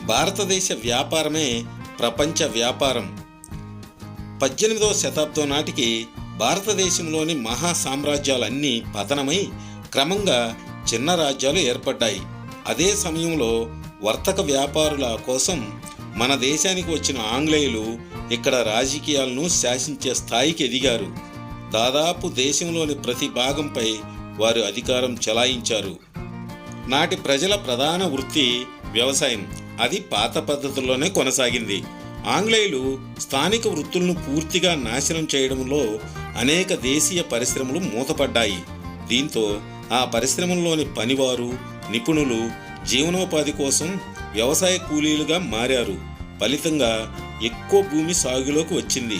భారతదేశ వ్యాపారమే ప్రపంచ వ్యాపారం. 18వ శతాబ్దం నాటికి భారతదేశంలోని మహా సామ్రాజ్యాలన్నీ పతనమై క్రమంగా చిన్న రాజ్యాలు ఏర్పడ్డాయి. అదే సమయంలో వర్తక వ్యాపారుల కోసం మన దేశానికి వచ్చిన ఆంగ్లేయులు ఇక్కడ రాజకీయాలను శాసించే స్థాయికి ఎదిగారు. దాదాపు దేశంలోని ప్రతి భాగంపై వారు అధికారం చెలాయించారు. నాటి ప్రజల ప్రధాన వృత్తి వ్యవసాయం. అది పాత పద్ధతుల్లోనే కొనసాగింది. ఆంగ్లేయులు స్థానిక వృత్తులను పూర్తిగా నాశనం చేయడంలో అనేక దేశీయ పరిశ్రమలు మూతపడ్డాయి. దీంతో ఆ పరిశ్రమల్లోని పనివారు, నిపుణులు జీవనోపాధి కోసం వ్యవసాయ కూలీలుగా మారారు. ఫలితంగా ఎక్కువ భూమి సాగులోకి వచ్చింది.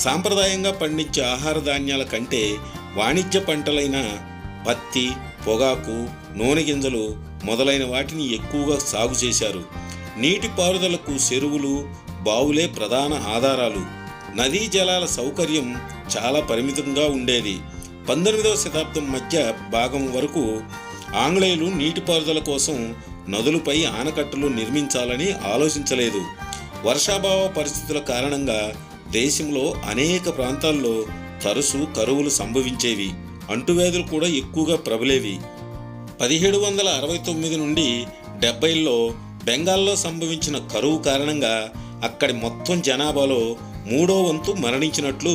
సాంప్రదాయంగా పండించే ఆహార ధాన్యాల కంటే వాణిజ్య పంటలైన పత్తి, పొగాకు, నూనె గింజలు మొదలైన వాటిని ఎక్కువగా సాగు చేశారు. నీటిపారుదలకు చెరువులు, బావులే ప్రధాన ఆధారాలు. నదీ జలాల సౌకర్యం చాలా పరిమితంగా ఉండేది. 19వ శతాబ్దం మధ్య భాగం వరకు ఆంగ్లేయులు నీటిపారుదల కోసం నదులపై ఆనకట్టలు నిర్మించాలని ఆలోచించలేదు. వర్షాభావ పరిస్థితుల కారణంగా దేశంలో అనేక ప్రాంతాల్లో తరచూ కరువులు సంభవించేవి. అంటువ్యాధులు కూడా ఎక్కువగా ప్రబలేవి. 1769 నుండి 70ల్లో బెంగాల్లో సంభవించిన కరువు కారణంగా అక్కడి మొత్తం జనాభాలో 3వ వంతు మరణించినట్లు,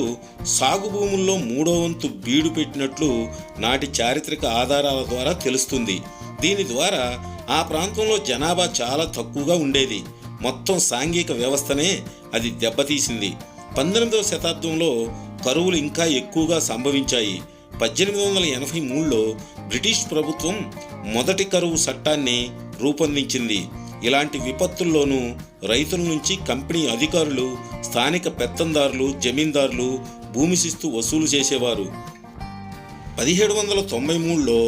సాగు భూముల్లో 3వ వంతు బీడు పెట్టినట్లు నాటి చారిత్రక ఆధారాల ద్వారా తెలుస్తుంది. దీని ద్వారా ఆ ప్రాంతంలో జనాభా చాలా తక్కువగా ఉండేది. మొత్తం సాంఘిక వ్యవస్థనే అది దెబ్బతీసింది. 19వ శతాబ్దంలో కరువులు ఇంకా ఎక్కువగా సంభవించాయి. 1883లో బ్రిటిష్ ప్రభుత్వం మొదటి కరువు చట్టాన్ని రూపొందించింది. ఇలాంటి విపత్తుల్లోనూ రైతుల నుంచి కంపెనీ అధికారులు, స్థానిక పెత్తందారులు, జమీందారులు భూమి శిస్తు వసూలు చేసేవారు. 1793లో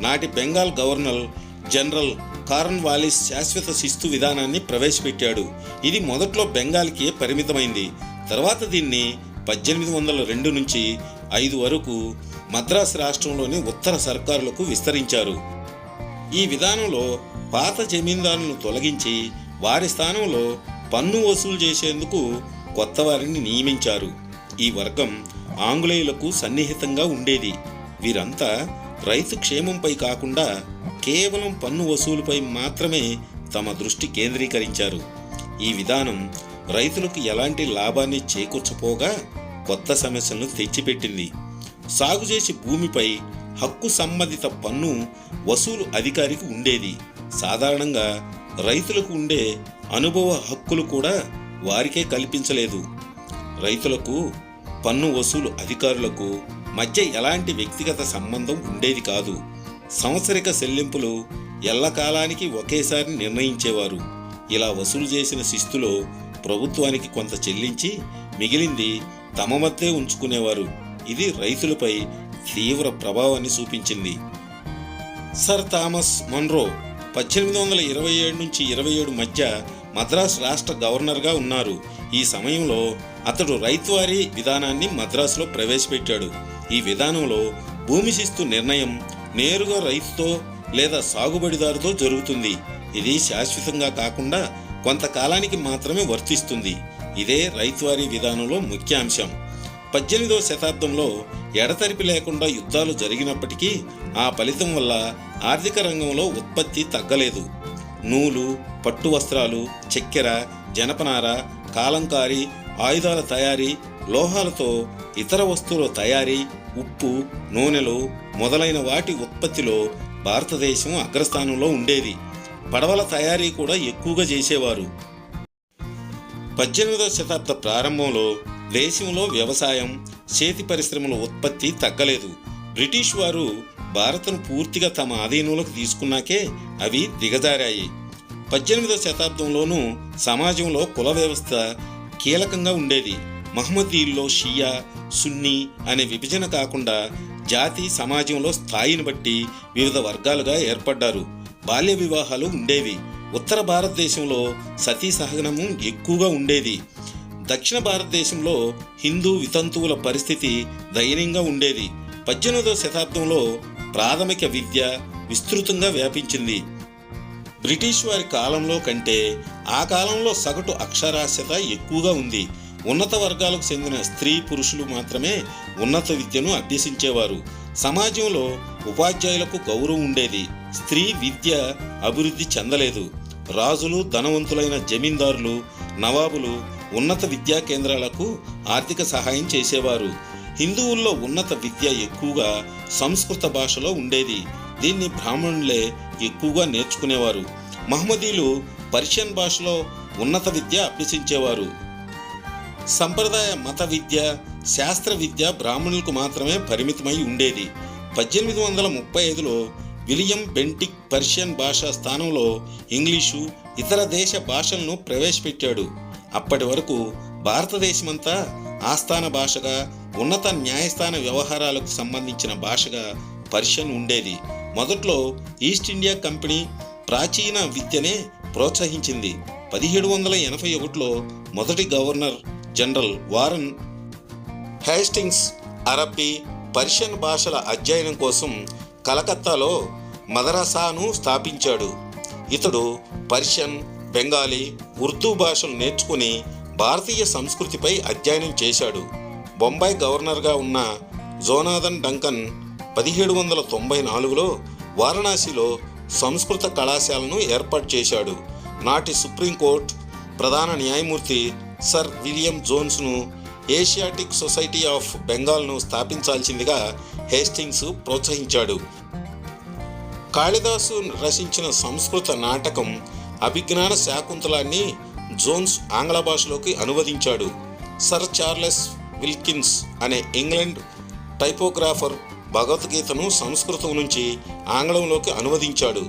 నాటి బెంగాల్ గవర్నర్ జనరల్ కార్న్వాలిస్ శాశ్వత శిస్తు విధానాన్ని ప్రవేశపెట్టాడు. ఇది మొదట్లో బెంగాల్కే పరిమితమైంది. తర్వాత దీన్ని 1802 నుంచి 5 వరకు మద్రాసు రాష్ట్రంలోని ఉత్తర సర్కారులకు విస్తరించారు. ఈ విధానంలో పాత జమీందారులను తొలగించి వారి స్థానంలో పన్ను వసూలు చేసేందుకు కొత్త వారిని నియమించారు. ఈ వర్గం ఆంగ్లేయులకు సన్నిహితంగా ఉండేది. వీరంతా రైతు క్షేమంపై కాకుండా కేవలం పన్ను వసూలుపై మాత్రమే తమ దృష్టి కేంద్రీకరించారు. ఈ విధానం రైతులకు ఎలాంటి లాభాన్ని చేకూర్చపోగా కొత్త సమస్యలను తెచ్చిపెట్టింది. సాగు చేసి భూమిపై హక్కు సంబంధిత పన్ను వసూలు అధికారికి ఉండేది. సాధారణంగా రైతులకు ఉండే అనుభవ హక్కులు కూడా వారికే కల్పించలేదు. రైతులకు, పన్ను వసూలు అధికారులకు మధ్య ఎలాంటి వ్యక్తిగత సంబంధం ఉండేది కాదు. సంవత్సరిక చెల్లింపులు ఎల్లకాలానికి ఒకేసారి నిర్ణయించేవారు. ఇలా వసూలు చేసిన శిస్తులో ప్రభుత్వానికి కొంత చెల్లించి మిగిలింది తమ మధ్య ఉంచుకునేవారు. ఇది రైతులపై తీవ్ర ప్రభావాన్ని చూపించింది. సర్ థామస్ మన్రో 1827 నుంచి 27 మధ్య మద్రాసు రాష్ట్ర గవర్నర్గా ఉన్నారు. ఈ సమయంలో అతడు రైతువారీ విధానాన్ని మద్రాసులో ప్రవేశపెట్టాడు. ఈ విధానంలో భూమి శిస్తు నిర్ణయం నేరుగా రైతుతో లేదా సాగుబడిదారుతో జరుగుతుంది. ఇది శాశ్వతంగా కాకుండా కొంతకాలానికి మాత్రమే వర్తిస్తుంది. ఇదే రైతువారీ విధానంలో ముఖ్య అంశం. 18వ శతాబ్దంలో ఎడతెరిపి లేకుండా యుద్ధాలు జరిగినప్పటికీ ఆ ఫలితం వల్ల ఆర్థిక రంగంలో ఉత్పత్తి తగ్గలేదు. నూలు, పట్టు వస్త్రాలు, చక్కెర, జనపనార, కాలంకారీ, ఆయుధాల తయారీ, లోహాలతో ఇతర వస్తువుల తయారీ, ఉప్పు, నూనెలు మొదలైన వాటి ఉత్పత్తిలో భారతదేశం అగ్రస్థానంలో ఉండేది. పడవల తయారీ కూడా ఎక్కువగా చేసేవారు. 18వ శతాబ్ద ప్రారంభంలో దేశంలో వ్యవసాయం, చేతి పరిశ్రమల ఉత్పత్తి తగ్గలేదు. బ్రిటిష్ వారు భారత్ను పూర్తిగా తమ ఆధీనంలోకి తీసుకున్నాకే అవి దిగజారాయి. 18వ శతాబ్దంలోనూ సమాజంలో కుల వ్యవస్థ కీలకంగా ఉండేది. మహమ్మదీయుల్లో షియా, సున్నీ అనే విభజన కాకుండా జాతి, సమాజంలో స్థాయిని బట్టి వివిధ వర్గాలుగా ఏర్పడ్డారు. బాల్య వివాహాలు ఉండేవి. ఉత్తర భారతదేశంలో సతీ సహగమనం ఎక్కువగా ఉండేది. దక్షిణ భారతదేశంలో హిందూ వితంతువుల పరిస్థితి దయనీయంగా ఉండేది. 18వ శతాబ్దంలో ప్రాథమిక విద్య విస్తృతంగా వ్యాపించింది. బ్రిటిష్ వారి కాలంలో కంటే ఆ కాలంలో సగటు అక్షరాస్యత ఎక్కువగా ఉంది. ఉన్నత వర్గాలకు చెందిన స్త్రీ పురుషులు మాత్రమే ఉన్నత విద్యను అభ్యసించేవారు. సమాజంలో ఉపాధ్యాయులకు గౌరవం ఉండేది. స్త్రీ విద్య అభివృద్ధి చెందలేదు. రాజులు, ధనవంతులైన జమీందారులు, నవాబులు ఉన్నత విద్యా కేంద్రాలకు ఆర్థిక సహాయం చేసేవారు. హిందువుల్లో ఉన్నత విద్య ఎక్కువగా సంస్కృత భాషలో ఉండేది. దీన్ని బ్రాహ్మణులే ఎక్కువగా నేర్చుకునేవారు. మహమ్మదీలు పర్షియన్ భాషలో ఉన్నత విద్య అభ్యసించేవారు. సంప్రదాయ మత విద్య, శాస్త్ర విద్య బ్రాహ్మణులకు మాత్రమే పరిమితమై ఉండేది. 1835లో విలియం బెంటిక్ పర్షియన్ భాష స్థానంలో ఇంగ్లీషు, ఇతర దేశ భాషలను ప్రవేశపెట్టాడు. అప్పటి వరకు భారతదేశమంతా ఆస్థాన భాషగా, ఉన్నత న్యాయస్థాన వ్యవహారాలకు సంబంధించిన భాషగా పర్షియన్ ఉండేది. మొదట్లో ఈస్ట్ ఇండియా కంపెనీ ప్రాచీన విద్యనే ప్రోత్సహించింది. 1781లో మొదటి గవర్నర్ జనరల్ వారన్ హేస్టింగ్స్ అరబ్బీ, పర్షియన్ భాషల అధ్యయనం కోసం కలకత్తాలో మదరసాను స్థాపించాడు. ఇతడు పర్షియన్, బెంగాలీ, ఉర్దూ భాషలు నేర్చుకుని భారతీయ సంస్కృతిపై అధ్యయనం చేశాడు. బొంబాయి గవర్నర్గా ఉన్న జోనాథన్ డంకన్ 1794లో వారణాసిలో సంస్కృత కళాశాలను ఏర్పాటు చేశాడు. నాటి సుప్రీంకోర్టు ప్రధాన న్యాయమూర్తి సర్ విలియం జోన్స్ను ఏషియాటిక్ సొసైటీ ఆఫ్ బెంగాల్ను స్థాపించాల్సిందిగా హేస్టింగ్స్ ప్రోత్సహించాడు. కాళిదాసు రచించిన సంస్కృత నాటకం అభిజ్ఞాన శాకుంతలాన్ని జోన్స్ ఆంగ్ల భాషలోకి అనువదించాడు. సర్ చార్లెస్ విల్కిన్స్ అనే ఇంగ్లాండ్ టైపోగ్రాఫర్ భగవద్గీతను సంస్కృతం నుంచి ఆంగ్లంలోకి అనువదించాడు.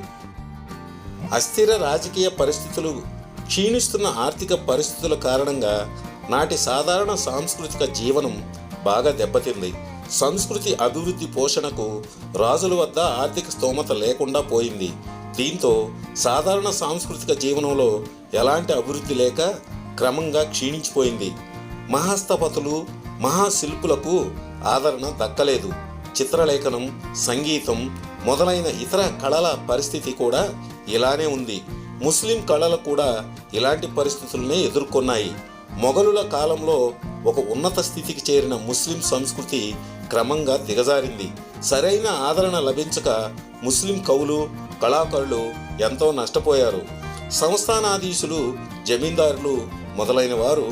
అస్థిర రాజకీయ పరిస్థితులు, క్షీణిస్తున్న ఆర్థిక పరిస్థితుల కారణంగా నాటి సాధారణ సాంస్కృతిక జీవనం బాగా దెబ్బతింది. సంస్కృతి అభివృద్ధి పోషణకు రాజుల వద్ద ఆర్థిక స్తోమత లేకుండా పోయింది. దీంతో సాధారణ సాంస్కృతిక జీవనంలో ఎలాంటి అభివృద్ధి లేక క్రమంగా క్షీణించిపోయింది. మహాస్థపతులు, మహాశిల్పులకు ఆదరణ దక్కలేదు. చిత్రలేఖనం, సంగీతం మొదలైన ఇతర కళల పరిస్థితి కూడా ఇలానే ఉంది. ముస్లిం కళలు కూడా ఇలాంటి పరిస్థితులనే ఎదుర్కొన్నాయి. మొఘలుల కాలంలో ఒక ఉన్నత స్థితికి చేరిన ముస్లిం సంస్కృతి క్రమంగా దిగజారింది. సరైన ఆదరణ లభించక ముస్లిం కవులు, కళాకారులు ఎంతో నష్టపోయారు. సంస్థానాధీశులు, జమీందారులు మొదలైన వారు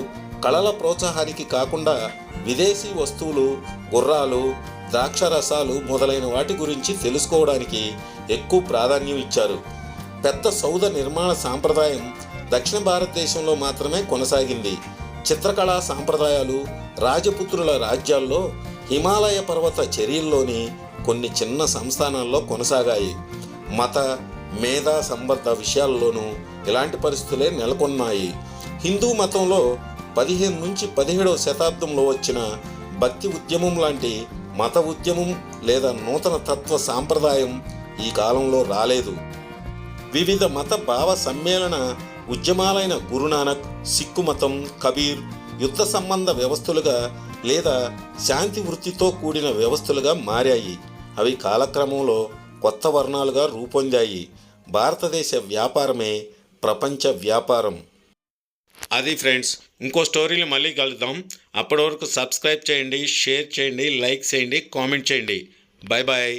కళల ప్రోత్సాహానికి కాకుండా విదేశీ వస్తువులు, గుర్రాలు, ద్రాక్షరసాలు మొదలైన వాటి గురించి తెలుసుకోవడానికి ఎక్కువ ప్రాధాన్యం ఇచ్చారు. పెద్ద సౌధ నిర్మాణ సాంప్రదాయం దక్షిణ భారతదేశంలో మాత్రమే కొనసాగింది. చిత్రకళా సాంప్రదాయాలు రాజపుత్రుల రాజ్యాల్లో, హిమాలయ పర్వత చర్యల్లోని కొన్ని చిన్న సంస్థానాల్లో కొనసాగాయి. మత, మేధా సంబద్ధ విషయాల్లోనూ ఇలాంటి పరిస్థితులే నెలకొన్నాయి. హిందూ మతంలో 15 నుంచి 17వ శతాబ్దంలో వచ్చిన భక్తి ఉద్యమం లాంటి మత ఉద్యమం లేదా నూతన తత్వ సాంప్రదాయం ఈ కాలంలో రాలేదు. వివిధ మత భావ సమ్మేళన ఉద్యమాలైన గురునానక్, సిక్కు మతం, కబీర్ యుద్ధ సంబంధ వ్యవస్థలుగా లేదా శాంతి వృత్తితో కూడిన వ్యవస్థలుగా మారాయి. అవి కాలక్రమంలో కొత్త వర్ణాలుగా రూపొందాయి. భారతదేశ వ్యాపారమే ప్రపంచ వ్యాపారం. అది ఫ్రెండ్స్, ఇంకో స్టోరీని మళ్ళీ కలుద్దాం. అప్పటి వరకు సబ్స్క్రైబ్ చేయండి, షేర్ చేయండి, లైక్ చేయండి, కామెంట్ చేయండి. Bye bye.